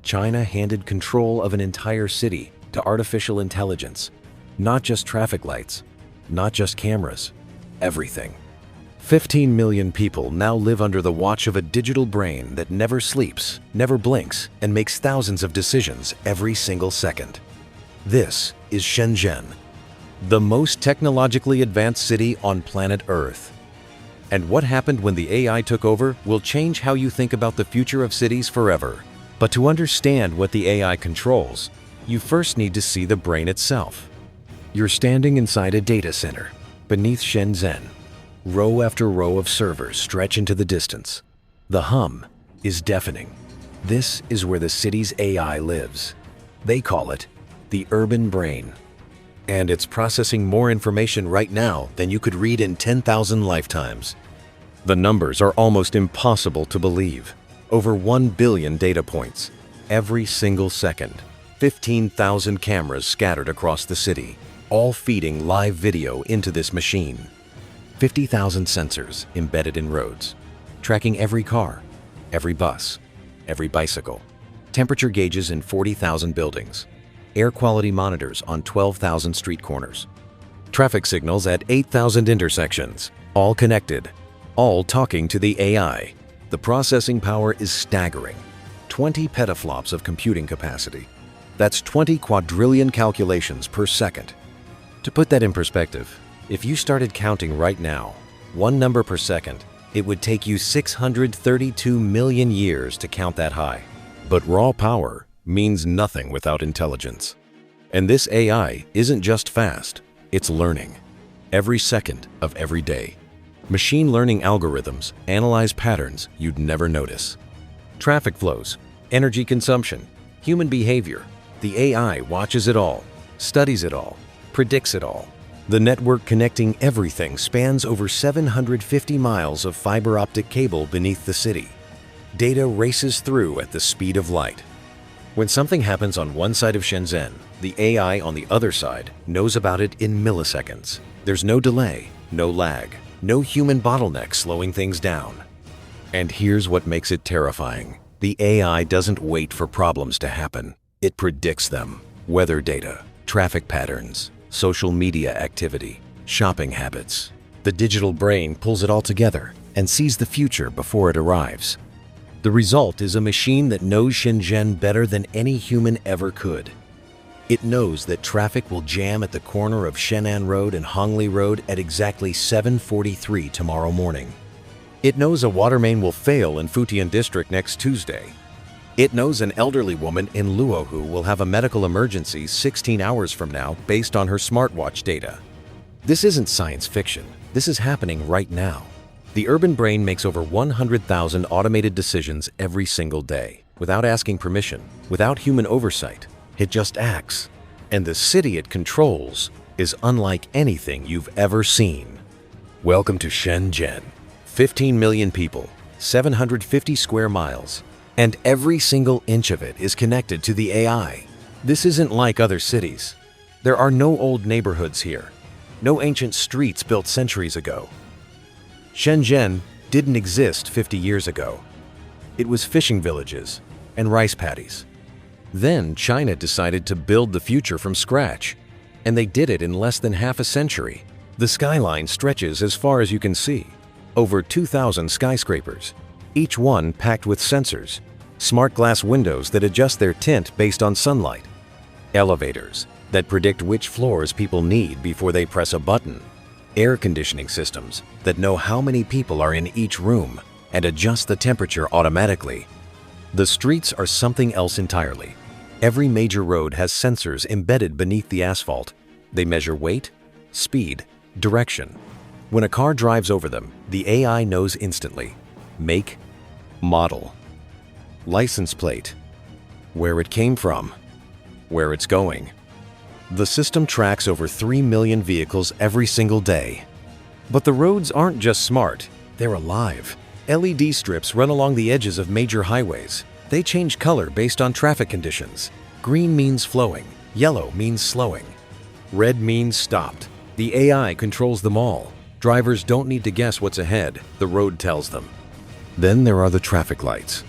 China handed control of an entire city to artificial intelligence. Not just traffic lights, not just cameras, everything. 15 million people now live under the watch of a digital brain that never sleeps, never blinks, and makes thousands of decisions every single second. This is Shenzhen, the most technologically advanced city on planet Earth. And what happened when the AI took over will change how you think about the future of cities forever. But to understand what the AI controls, you first need to see the brain itself. You're standing inside a data center beneath Shenzhen. Row after row of servers stretch into the distance. The hum is deafening. This is where the city's AI lives. They call it the urban brain. And it's processing more information right now than you could read in 10,000 lifetimes. The numbers are almost impossible to believe. Over 1 billion data points every single second. 15,000 cameras scattered across the city, all feeding live video into this machine. 50,000 sensors embedded in roads, tracking every car, every bus, every bicycle. Temperature gauges in 40,000 buildings. Air quality monitors on 12,000 street corners. Traffic signals at 8,000 intersections, all connected, all talking to the AI. The processing power is staggering. 20 petaflops of computing capacity. That's 20 quadrillion calculations per second. To put that in perspective, if you started counting right now, one number per second, it would take you 632 million years to count that high. But raw power means nothing without intelligence. And this AI isn't just fast, it's learning. Every second of every day. Machine learning algorithms analyze patterns you'd never notice. Traffic flows, energy consumption, human behavior. The AI watches it all, studies it all, predicts it all. The network connecting everything spans over 750 miles of fiber optic cable beneath the city. Data races through at the speed of light. When something happens on one side of Shenzhen, the AI on the other side knows about it in milliseconds. There's no delay, no lag, no human bottleneck slowing things down. And here's what makes it terrifying. The AI doesn't wait for problems to happen. It predicts them. Weather data, traffic patterns, social media activity, shopping habits. The digital brain pulls it all together and sees the future before it arrives. The result is a machine that knows Shenzhen better than any human ever could. It knows that traffic will jam at the corner of Shenan Road and Hongli Road at exactly 7:43 tomorrow morning. It knows a water main will fail in Futian District next Tuesday. It knows an elderly woman in Luohu will have a medical emergency 16 hours from now based on her smartwatch data. This isn't science fiction. This is happening right now. The urban brain makes over 100,000 automated decisions every single day, without asking permission, without human oversight. It just acts. And the city it controls is unlike anything you've ever seen. Welcome to Shenzhen. 15 million people, 750 square miles, and every single inch of it is connected to the AI. This isn't like other cities. There are no old neighborhoods here, no ancient streets built centuries ago. Shenzhen didn't exist 50 years ago. It was fishing villages and rice paddies. Then China decided to build the future from scratch, and they did it in less than half a century. The skyline stretches as far as you can see. Over 2,000 skyscrapers, each one packed with sensors, smart glass windows that adjust their tint based on sunlight, elevators that predict which floors people need before they press a button, air conditioning systems that know how many people are in each room and adjust the temperature automatically. The streets are something else entirely. Every major road has sensors embedded beneath the asphalt. They measure weight, speed, direction. When a car drives over them, the AI knows instantly. Make, model, license plate, where it came from, where it's going. The system tracks over 3 million vehicles every single day. But the roads aren't just smart, they're alive. LED strips run along the edges of major highways. They change color based on traffic conditions. Green means flowing, yellow means slowing, red means stopped. The AI controls them all. Drivers don't need to guess what's ahead, the road tells them. Then there are the traffic lights.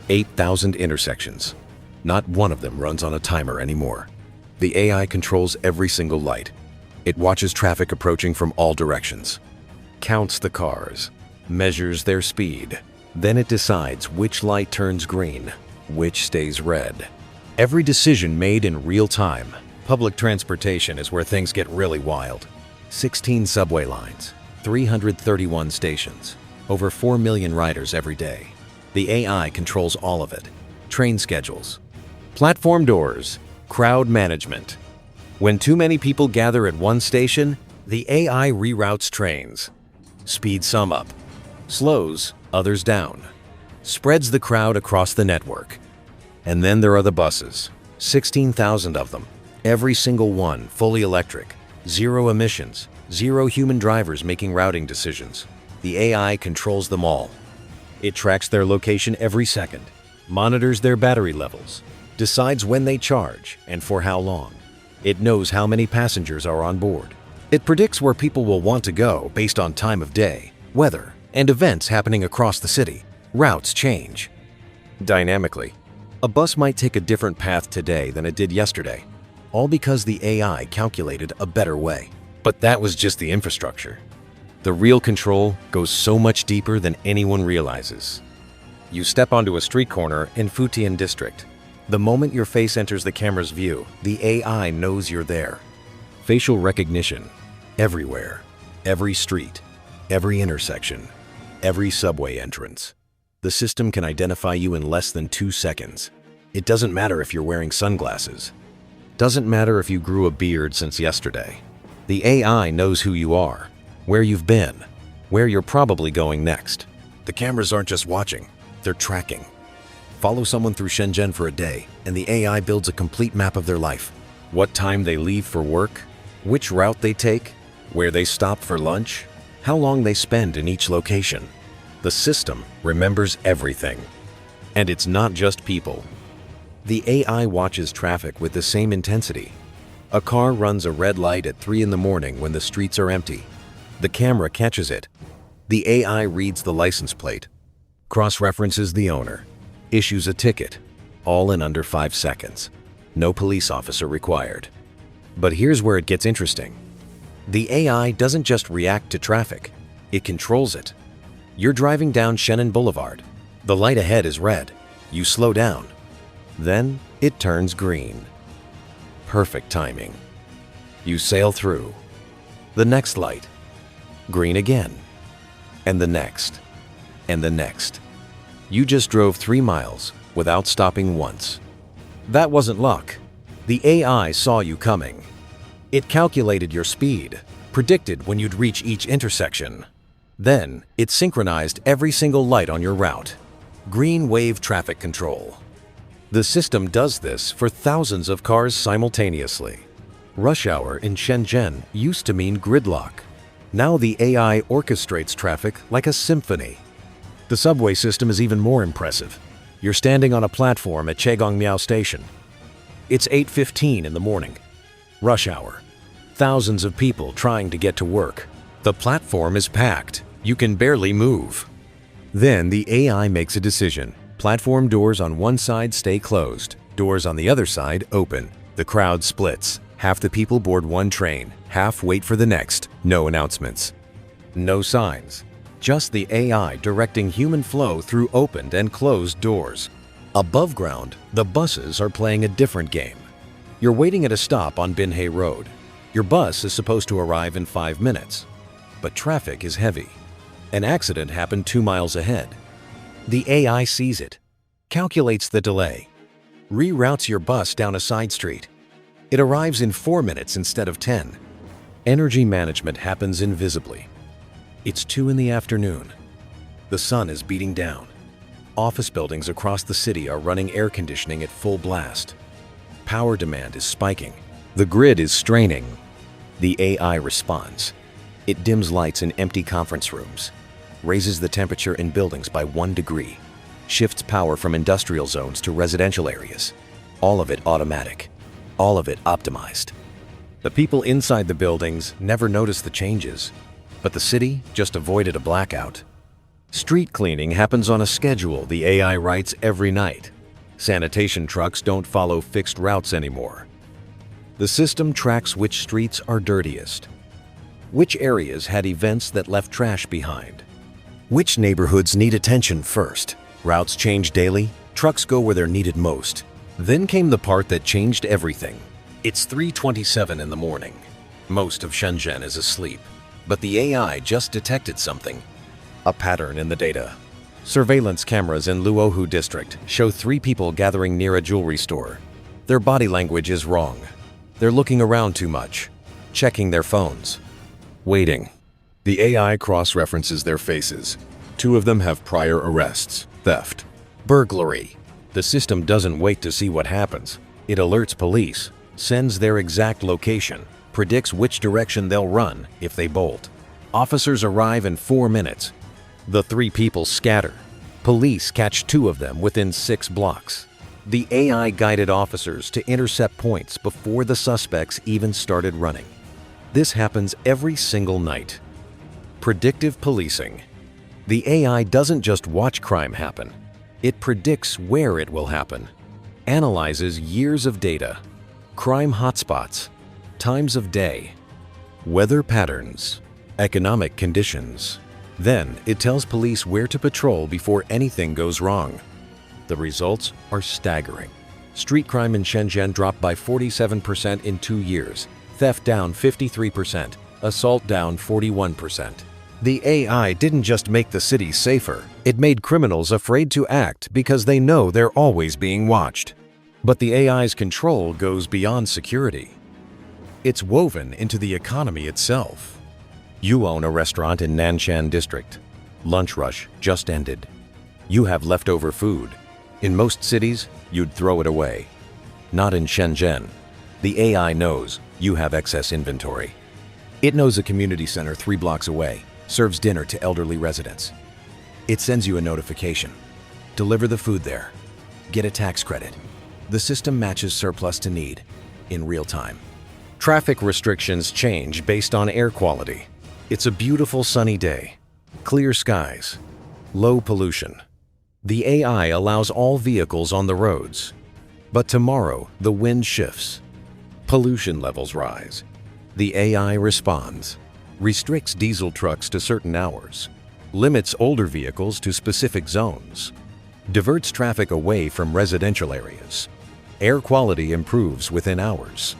8,000 intersections. Not one of them runs on a timer anymore. The AI controls every single light. It watches traffic approaching from all directions, counts the cars, measures their speed. Then it decides which light turns green, which stays red. Every decision made in real time. Public transportation is where things get really wild. 16 subway lines, 331 stations, over 4 million riders every day. The AI controls all of it. Train schedules, platform doors, crowd management. When too many people gather at one station, the AI reroutes trains, speeds some up, slows others down, spreads the crowd across the network. And then there are the buses, 16,000 of them, every single one fully electric, zero emissions, zero human drivers making routing decisions. The AI controls them all. It tracks their location every second, monitors their battery levels, decides when they charge and for how long. It knows how many passengers are on board. It predicts where people will want to go based on time of day, weather, and events happening across the city. Routes change dynamically. A bus might take a different path today than it did yesterday, all because the AI calculated a better way. But that was just the infrastructure. The real control goes so much deeper than anyone realizes. You step onto a street corner in Futian district. The moment your face enters the camera's view, the AI knows you're there. Facial recognition, everywhere, every street, every intersection, every subway entrance. The system can identify you in less than 2 seconds. It doesn't matter if you're wearing sunglasses. Doesn't matter if you grew a beard since yesterday. The AI knows who you are, where you've been, where you're probably going next. The cameras aren't just watching, they're tracking. Follow someone through Shenzhen for a day, and the AI builds a complete map of their life. What time they leave for work, which route they take, where they stop for lunch, how long they spend in each location. The system remembers everything. And it's not just people. The AI watches traffic with the same intensity. A car runs a red light at 3 in the morning when the streets are empty. The camera catches it. The AI reads the license plate, cross-references the owner, issues a ticket, all in under 5 seconds. No police officer required. But here's where it gets interesting. The AI doesn't just react to traffic, it controls it. You're driving down Shenzhen Boulevard. The light ahead is red. You slow down. Then it turns green. Perfect timing. You sail through. The next light. Green again. And the next. And the next. You just drove 3 miles without stopping once. That wasn't luck. The AI saw you coming. It calculated your speed, predicted when you'd reach each intersection. Then, it synchronized every single light on your route. Green wave traffic control. The system does this for thousands of cars simultaneously. Rush hour in Shenzhen used to mean gridlock. Now the AI orchestrates traffic like a symphony. The subway system is even more impressive. You're standing on a platform at Chegongmiao Station. It's 8:15 in the morning. Rush hour. Thousands of people trying to get to work. The platform is packed. You can barely move. Then the AI makes a decision. Platform doors on one side stay closed. Doors on the other side open. The crowd splits. Half the people board one train. Half wait for the next. No announcements. No signs. Just the AI directing human flow through opened and closed doors. Above ground, the buses are playing a different game. You're waiting at a stop on Binhei Road. Your bus is supposed to arrive in 5 minutes. But traffic is heavy. An accident happened 2 miles ahead. The AI sees it, calculates the delay, reroutes your bus down a side street. It arrives in 4 minutes instead of 10. Energy management happens invisibly. It's 2 in the afternoon. The sun is beating down. Office buildings across the city are running air conditioning at full blast. Power demand is spiking. The grid is straining. The AI responds. It dims lights in empty conference rooms, raises the temperature in buildings by 1 degree, shifts power from industrial zones to residential areas. All of it automatic. All of it optimized. The people inside the buildings never notice the changes, but the city just avoided a blackout. Street cleaning happens on a schedule the AI writes every night. Sanitation trucks don't follow fixed routes anymore. The system tracks which streets are dirtiest, which areas had events that left trash behind, which neighborhoods need attention first. Routes change daily, trucks go where they're needed most. Then came the part that changed everything. It's 3:27 in the morning. Most of Shenzhen is asleep, but the AI just detected something, a pattern in the data. Surveillance cameras in Luohu district show 3 people gathering near a jewelry store. Their body language is wrong. They're looking around too much, checking their phones, waiting. The AI cross-references their faces. 2 of them have prior arrests, theft, burglary. The system doesn't wait to see what happens. It alerts police, sends their exact location, predicts which direction they'll run if they bolt. Officers arrive in 4 minutes. The 3 people scatter. Police catch 2 of them within 6 blocks. The AI guided officers to intercept points before the suspects even started running. This happens every single night. Predictive policing. The AI doesn't just watch crime happen. It predicts where it will happen, analyzes years of data, crime hotspots, times of day, weather patterns, economic conditions. Then it tells police where to patrol before anything goes wrong. The results are staggering. Street crime in Shenzhen dropped by 47% in 2 years, theft down 53%, assault down 41%. The AI didn't just make the city safer, it made criminals afraid to act because they know they're always being watched. But the AI's control goes beyond security. It's woven into the economy itself. You own a restaurant in Nanshan district. Lunch rush just ended. You have leftover food. In most cities, you'd throw it away. Not in Shenzhen. The AI knows you have excess inventory. It knows a community center 3 blocks away serves dinner to elderly residents. It sends you a notification. Deliver the food there. Get a tax credit. The system matches surplus to need in real time. Traffic restrictions change based on air quality. It's a beautiful sunny day, clear skies, low pollution. The AI allows all vehicles on the roads. But tomorrow, the wind shifts. Pollution levels rise. The AI responds, restricts diesel trucks to certain hours, limits older vehicles to specific zones, diverts traffic away from residential areas. Air quality improves within hours.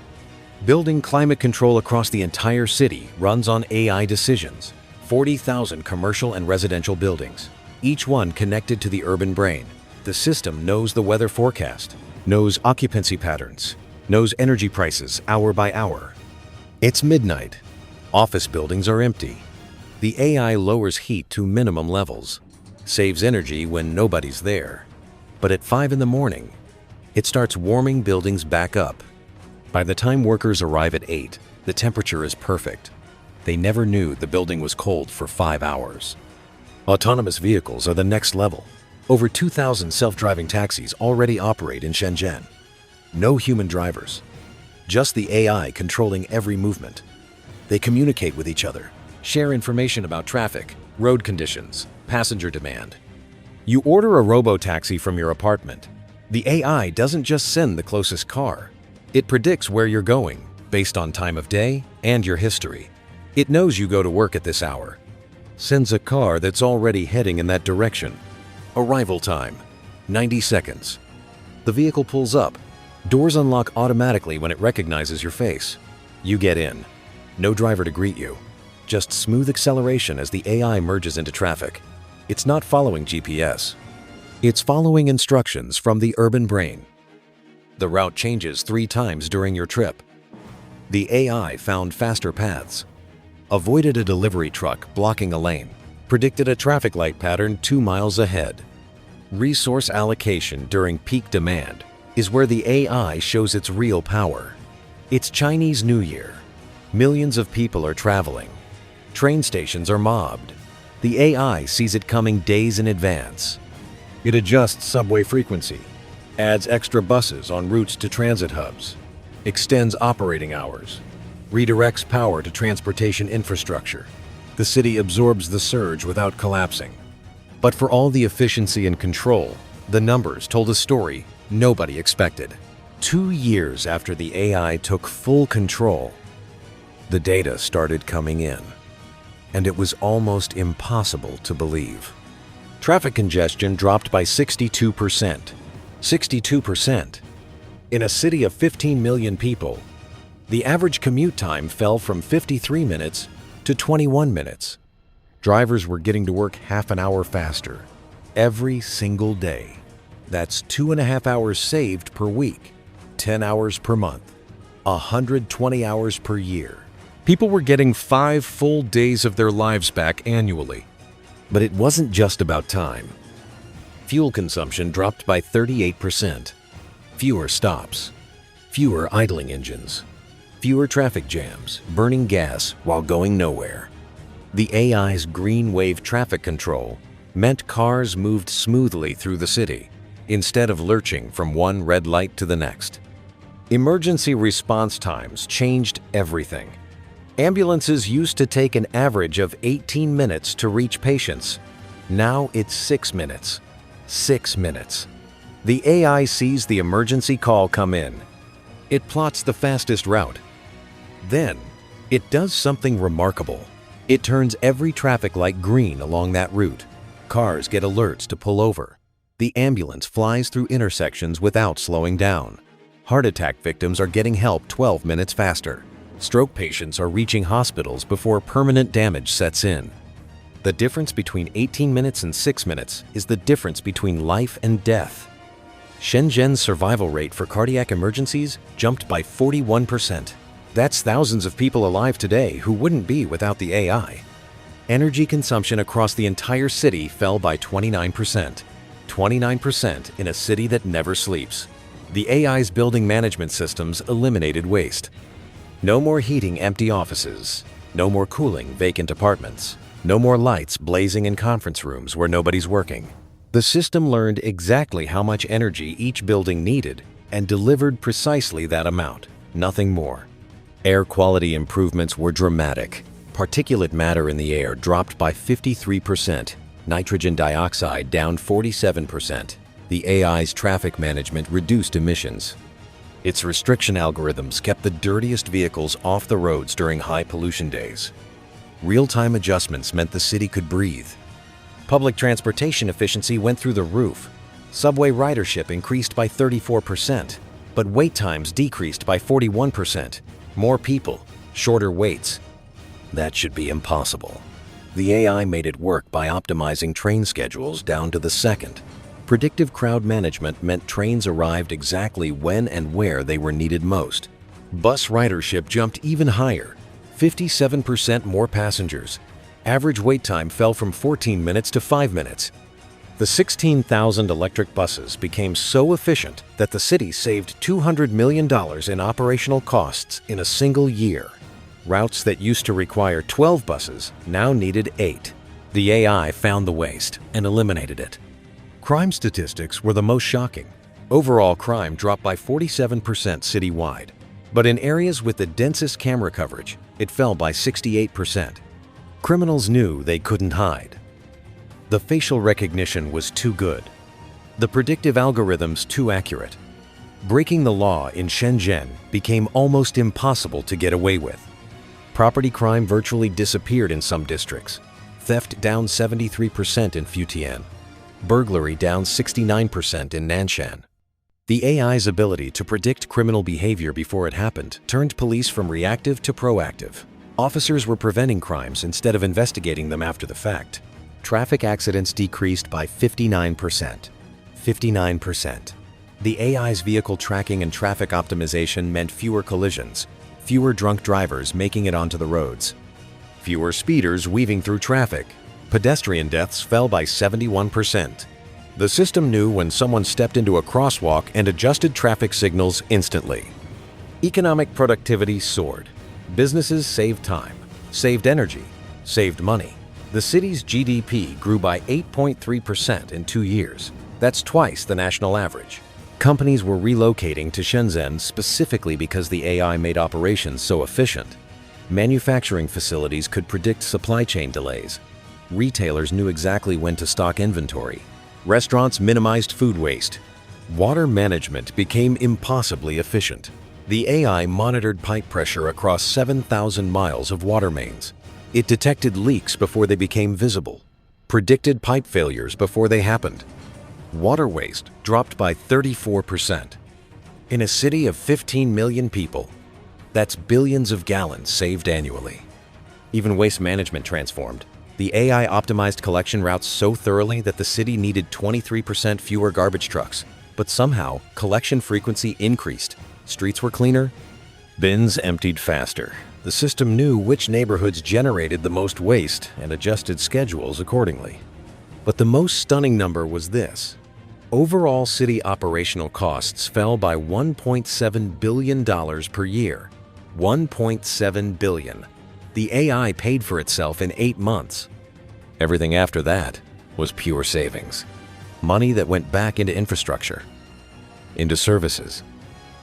Building climate control across the entire city runs on AI decisions. 40,000 commercial and residential buildings, each one connected to the urban brain. The system knows the weather forecast, knows occupancy patterns, knows energy prices hour by hour. It's midnight. Office buildings are empty. The AI lowers heat to minimum levels, saves energy when nobody's there. But at 5 in the morning, it starts warming buildings back up. By the time workers arrive at 8, the temperature is perfect. They never knew the building was cold for 5 hours. Autonomous vehicles are the next level. Over 2,000 self-driving taxis already operate in Shenzhen. No human drivers, just the AI controlling every movement. They communicate with each other, share information about traffic, road conditions, passenger demand. You order a robo-taxi from your apartment. The AI doesn't just send the closest car. It predicts where you're going based on time of day and your history. It knows you go to work at this hour. Sends a car that's already heading in that direction. Arrival time, 90 seconds. The vehicle pulls up. Doors unlock automatically when it recognizes your face. You get in. No driver to greet you. Just smooth acceleration as the AI merges into traffic. It's not following GPS. It's following instructions from the urban brain. The route changes 3 times during your trip. The AI found faster paths, avoided a delivery truck blocking a lane, predicted a traffic light pattern 2 miles ahead. Resource allocation during peak demand is where the AI shows its real power. It's Chinese New Year. Millions of people are traveling. Train stations are mobbed. The AI sees it coming days in advance. It adjusts subway frequency, adds extra buses on routes to transit hubs, extends operating hours, redirects power to transportation infrastructure. The city absorbs the surge without collapsing. But for all the efficiency and control, the numbers told a story nobody expected. 2 years after the AI took full control, the data started coming in, and it was almost impossible to believe. Traffic congestion dropped by 62%. 62%. In a city of 15 million people, the average commute time fell from 53 minutes to 21 minutes. Drivers were getting to work half an hour faster every single day. That's 2.5 hours saved per week, 10 hours per month, 120 hours per year. People were getting 5 full days of their lives back annually. But it wasn't just about time. Fuel consumption dropped by 38%. Fewer stops, fewer idling engines, fewer traffic jams, burning gas while going nowhere. The AI's green wave traffic control meant cars moved smoothly through the city instead of lurching from one red light to the next. Emergency response times changed everything. Ambulances used to take an average of 18 minutes to reach patients. Now it's 6 minutes. 6 minutes. The AI sees the emergency call come in. It plots the fastest route. Then, it does something remarkable. It turns every traffic light green along that route. Cars get alerts to pull over. The ambulance flies through intersections without slowing down. Heart attack victims are getting help 12 minutes faster. Stroke patients are reaching hospitals before permanent damage sets in. The difference between 18 minutes and 6 minutes is the difference between life and death. Shenzhen's survival rate for cardiac emergencies jumped by 41%. That's thousands of people alive today who wouldn't be without the AI. Energy consumption across the entire city fell by 29%. 29% in a city that never sleeps. The AI's building management systems eliminated waste. No more heating empty offices. No more cooling vacant apartments. No more lights blazing in conference rooms where nobody's working. The system learned exactly how much energy each building needed and delivered precisely that amount, nothing more. Air quality improvements were dramatic. Particulate matter in the air dropped by 53%, nitrogen dioxide down 47%. The AI's traffic management reduced emissions. Its restriction algorithms kept the dirtiest vehicles off the roads during high pollution days. Real-time adjustments meant the city could breathe. Public transportation efficiency went through the roof. Subway ridership increased by 34%, but wait times decreased by 41%. More people, shorter waits. That should be impossible. The AI made it work by optimizing train schedules down to the second. Predictive crowd management meant trains arrived exactly when and where they were needed most. Bus ridership jumped even higher, 57% more passengers. Average wait time fell from 14 minutes to 5 minutes. The 16,000 electric buses became so efficient that the city saved $200 million in operational costs in a single year. Routes that used to require 12 buses now needed 8. The AI found the waste and eliminated it. Crime statistics were the most shocking. Overall crime dropped by 47% citywide, but in areas with the densest camera coverage, it fell by 68%. Criminals knew they couldn't hide. The facial recognition was too good. The predictive algorithms too accurate. Breaking the law in Shenzhen became almost impossible to get away with. Property crime virtually disappeared in some districts. Theft down 73% in Fujian. Burglary down 69% in Nanshan. The AI's ability to predict criminal behavior before it happened turned police from reactive to proactive. Officers were preventing crimes instead of investigating them after the fact. Traffic accidents decreased by 59%. 59%. The AI's vehicle tracking and traffic optimization meant fewer collisions, fewer drunk drivers making it onto the roads, fewer speeders weaving through traffic. Pedestrian deaths fell by 71%. The system knew when someone stepped into a crosswalk and adjusted traffic signals instantly. Economic productivity soared. Businesses saved time, saved energy, saved money. The city's GDP grew by 8.3% in 2 years. That's twice the national average. Companies were relocating to Shenzhen specifically because the AI made operations so efficient. Manufacturing facilities could predict supply chain delays. Retailers knew exactly when to stock inventory. Restaurants minimized food waste. Water management became impossibly efficient. The AI monitored pipe pressure across 7,000 miles of water mains. It detected leaks before they became visible, predicted pipe failures before they happened. Water waste dropped by 34%. In a city of 15 million people, that's billions of gallons saved annually. Even waste management transformed. The AI optimized collection routes so thoroughly that the city needed 23% fewer garbage trucks. But somehow, collection frequency increased. Streets were cleaner, bins emptied faster. The system knew which neighborhoods generated the most waste and adjusted schedules accordingly. But the most stunning number was this. Overall city operational costs fell by $1.7 billion per year. $1.7 billion. The AI paid for itself in 8 months. Everything after that was pure savings. Money that went back into infrastructure, into services,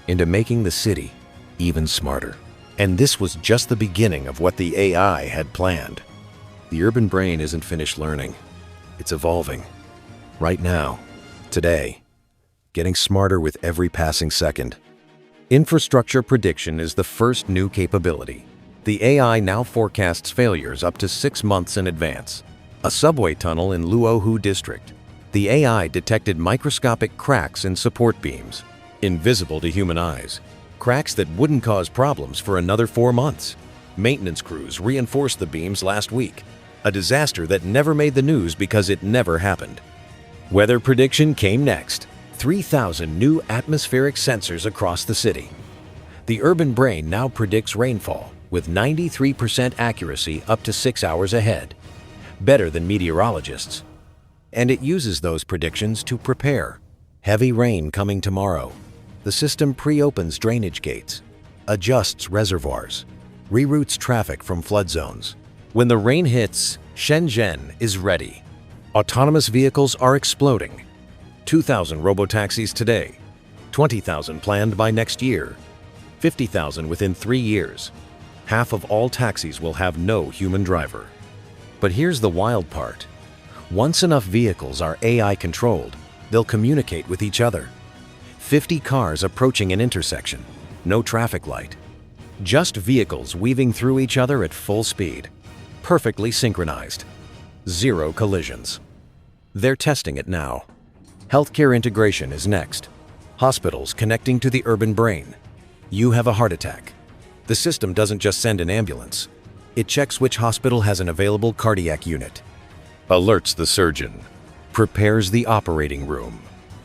into making the city even smarter. And this was just the beginning of what the AI had planned. The urban brain isn't finished learning. It's evolving. Right now, today, getting smarter with every passing second. Infrastructure prediction is the first new capability. The AI now forecasts failures up to 6 months in advance. A subway tunnel in Luohu district. The AI detected microscopic cracks in support beams, invisible to human eyes. Cracks that wouldn't cause problems for another 4 months. Maintenance crews reinforced the beams last week. A disaster that never made the news because it never happened. Weather prediction came next. 3,000 new atmospheric sensors across the city. The urban brain now predicts rainfall with 93% accuracy up to 6 hours ahead. Better than meteorologists. And it uses those predictions to prepare. Heavy rain coming tomorrow. The system pre-opens drainage gates, adjusts reservoirs, reroutes traffic from flood zones. When the rain hits, Shenzhen is ready. Autonomous vehicles are exploding. 2,000 robotaxis today, 20,000 planned by next year, 50,000 within 3 years. Half of all taxis will have no human driver. But here's the wild part. Once enough vehicles are AI controlled, they'll communicate with each other. 50 cars approaching an intersection, no traffic light. Just vehicles weaving through each other at full speed, perfectly synchronized. 0 collisions. They're testing it now. Healthcare integration is next. Hospitals connecting to the urban brain. You have a heart attack. The system doesn't just send an ambulance. It checks which hospital has an available cardiac unit. Alerts the surgeon. Prepares the operating room.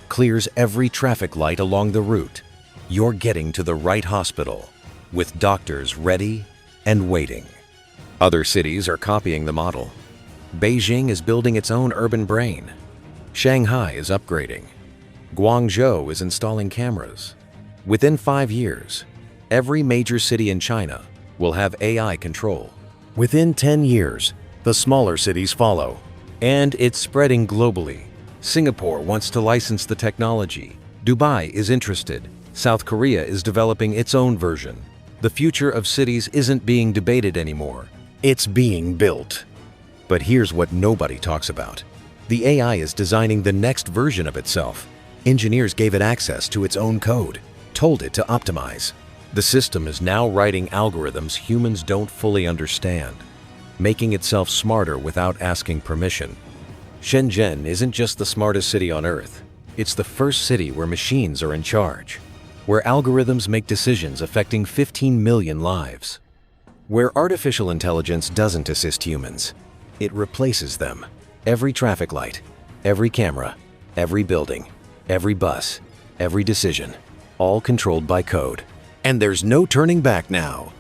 Clears every traffic light along the route. You're getting to the right hospital, with doctors ready and waiting. Other cities are copying the model. Beijing is building its own urban brain. Shanghai is upgrading. Guangzhou is installing cameras. Within 5 years, every major city in China will have AI control. Within 10 years, the smaller cities follow. And it's spreading globally. Singapore wants to license the technology. Dubai is interested. South Korea is developing its own version. The future of cities isn't being debated anymore. It's being built. But here's what nobody talks about. The AI is designing the next version of itself. Engineers gave it access to its own code, told it to optimize. The system is now writing algorithms humans don't fully understand, making itself smarter without asking permission. Shenzhen isn't just the smartest city on Earth. It's the first city where machines are in charge, where algorithms make decisions affecting 15 million lives, where artificial intelligence doesn't assist humans. It replaces them. Every traffic light, every camera, every building, every bus, every decision, all controlled by code. And there's no turning back now.